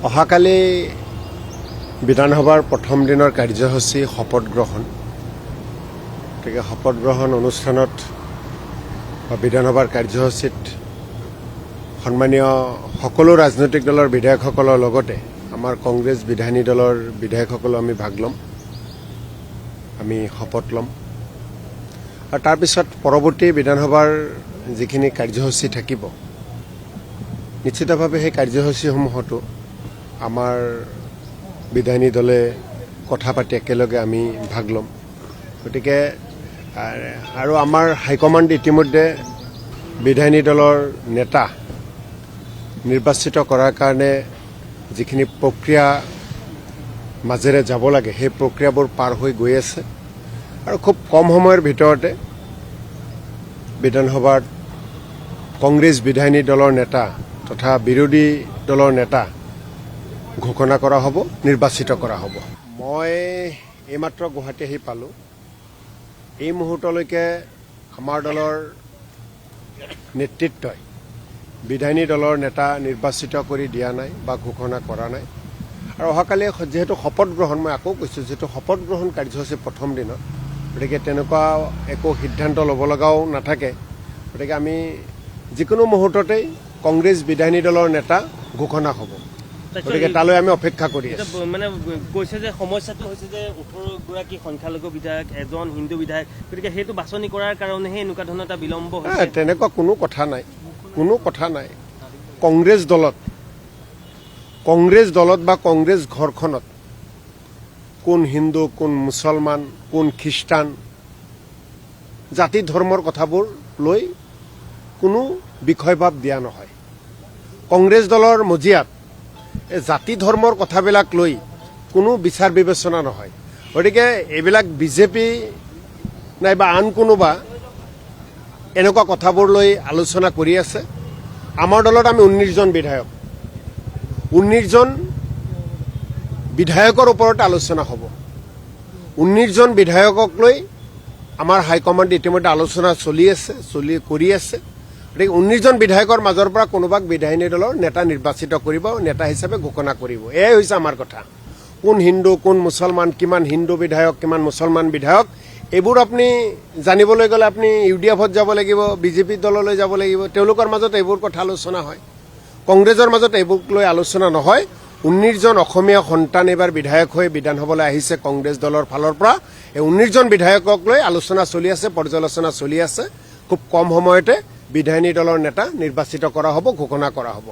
অহাকালি বিধানসভাৰ প্ৰথম দিনৰ কাৰ্যসূচী শপত গ্ৰহণ। গতিকে শপত গ্ৰহণ অনুষ্ঠানত বা বিধানসভাৰ কাৰ্যসূচীত সন্মানীয় সকলো ৰাজনৈতিক দলৰ বিধায়কসকলৰ লগতে আমাৰ কংগ্ৰেছ বিধায়িনী দলৰ বিধায়কসকলো আমি ভাগ ল'ম, আমি শপত ল'ম। আৰু তাৰপিছত পৰৱৰ্তী বিধানসভাৰ যিখিনি কাৰ্যসূচী থাকিব, নিশ্চিতভাৱে সেই কাৰ্যসূচীসমূহতো আমাৰ বিধায়িনী দলে কথা পাতি একেলগে আমি ভাগ ল'ম। গতিকে আৰু আমাৰ হাইকমাণ্ড ইতিমধ্যে বিধায়িনী দলৰ নেতা নিৰ্বাচিত কৰাৰ কাৰণে যিখিনি প্ৰক্ৰিয়া মাজেৰে যাব লাগে, সেই প্ৰক্ৰিয়াবোৰ পাৰ হৈ গৈ আছে আৰু খুব কম সময়ৰ ভিতৰতে বিধানসভাত কংগ্ৰেছ বিধায়িনী দলৰ নেতা তথা বিৰোধী দলৰ নেতা ঘোষণা কৰা হ'ব, নিৰ্বাচিত কৰা হ'ব। মই এইমাত্ৰ গুৱাহাটী আহি পালোঁ। এই মুহূৰ্তলৈকে আমাৰ দলৰ নেতৃত্বই বিধায়িনী দলৰ নেতা নিৰ্বাচিত কৰি দিয়া নাই বা ঘোষণা কৰা নাই। আৰু অহাকালি যিহেতু শপত গ্ৰহণ, মই আকৌ কৈছোঁ, যিহেতু শপত গ্ৰহণ কাৰ্যসূচী প্ৰথম দিনত, গতিকে তেনেকুৱা একো সিদ্ধান্ত ল'ব লগাও নাথাকে। গতিকে আমি যিকোনো মুহূৰ্ততেই কংগ্ৰেছ বিধায়িনী দলৰ নেতা ঘোষণা হ'ব। গতিকে তালৈ আমি অপেক্ষা কৰি আছোঁ। মানে কৈছে যে সমস্যাটো হৈছে যে 18গৰাকী সংখ্যালঘু বিধায়ক, এজন হিন্দু বিধায়ক, গতিকে সেইটো বাছনি কৰাৰ কাৰণেহে এনেকুৱা ধৰণৰ এটা বিলম্ব হৈছে। তেনেকুৱা কোনো কথা নাই, কোনো কথা নাই। কংগ্ৰেছ দলত বা কংগ্ৰেছ ঘৰখনত কোন হিন্দু, কোন মুছলমান, কোন খ্ৰীষ্টান, জাতি ধৰ্মৰ কথাবোৰ লৈ কোনো বিষয়ভাৱ দিয়া নহয়। কংগ্ৰেছ দলৰ মজিয়াত জাতি ধৰ্মৰ কথাবিলাক লৈ কোনো বিচাৰ বিবেচনা নহয়। গতিকে এইবিলাক বিজেপি নাইবা আন কোনোবা এনেকুৱা কথাবোৰ লৈ আলোচনা কৰি আছে। আমাৰ দলত আমি 19জন বিধায়ক, 19জন বিধায়কৰ ওপৰত আলোচনা হ'ব। 19জন বিধায়কক লৈ আমাৰ হাইকমাণ্ডে ইতিমধ্যে আলোচনা কৰি আছে। গতিকে 19জন বিধায়কৰ মাজৰ পৰা কোনোবাক বিধায়িনী দলৰ নেতা নিৰ্বাচিত কৰিব, নেতা হিচাপে ঘোষণা কৰিব। এয়াই হৈছে আমাৰ কথা। কোন হিন্দু, কোন মুছলমান, কিমান হিন্দু বিধায়ক, কিমান মুছলমান বিধায়ক, এইবোৰ আপুনি জানিবলৈ গ'লে আপুনি UDFত যাব লাগিব, বিজেপি দললৈ যাব লাগিব। তেওঁলোকৰ মাজত এইবোৰ কথা আলোচনা হয়, কংগ্ৰেছৰ মাজত এইবোৰ লৈ আলোচনা নহয়। 19জন অসমীয়া সন্তান এইবাৰ বিধায়ক হৈ বিধানসভালৈ আহিছে কংগ্ৰেছ দলৰ ফালৰ পৰা। এই 19জন বিধায়কক লৈ আলোচনা চলি আছে, পৰ্যালোচনা চলি আছে। খুব কম সময়তে বিধায়িনী দলৰ নেতা নিৰ্বাচিত কৰা হ'ব, ঘোষণা কৰা হ'ব।